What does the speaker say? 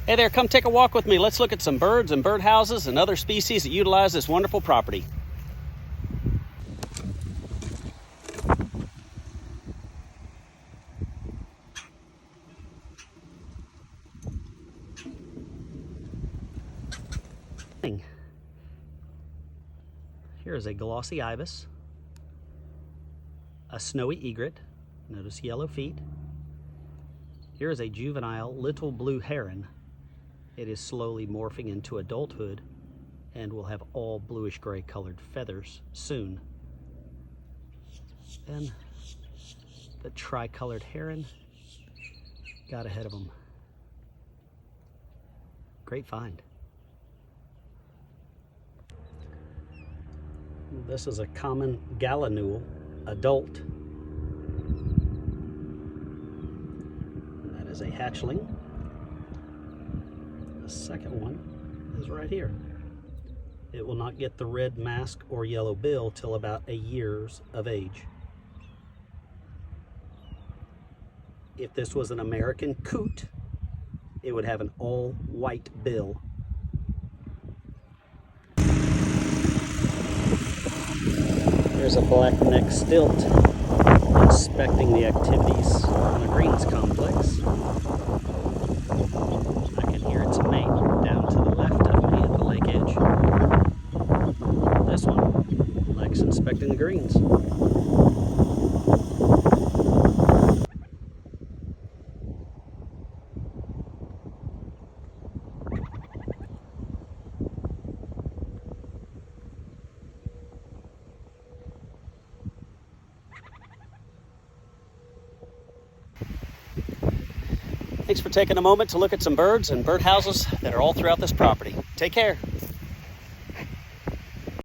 Hey there, come take a walk with me. Let's look at some birds and birdhouses and other species that utilize this wonderful property. Here is a glossy ibis, a snowy egret, notice yellow feet. Here is a juvenile little blue heron. It is slowly morphing into adulthood and will have all bluish gray colored feathers soon. And the tricolored heron got ahead of them. Great find. This is a common gallinule adult. That is a hatchling. The second one is right here. It will not get the red mask or yellow bill till about a year's of age. If this was an American coot, it would have an all white bill. There's a black-necked stilt inspecting the activities on the greens complex. I can hear its mate down to the left of me at the lake edge. This one likes inspecting the greens. Thanks for taking a moment to look at some birds and birdhouses that are all throughout this property. Take care.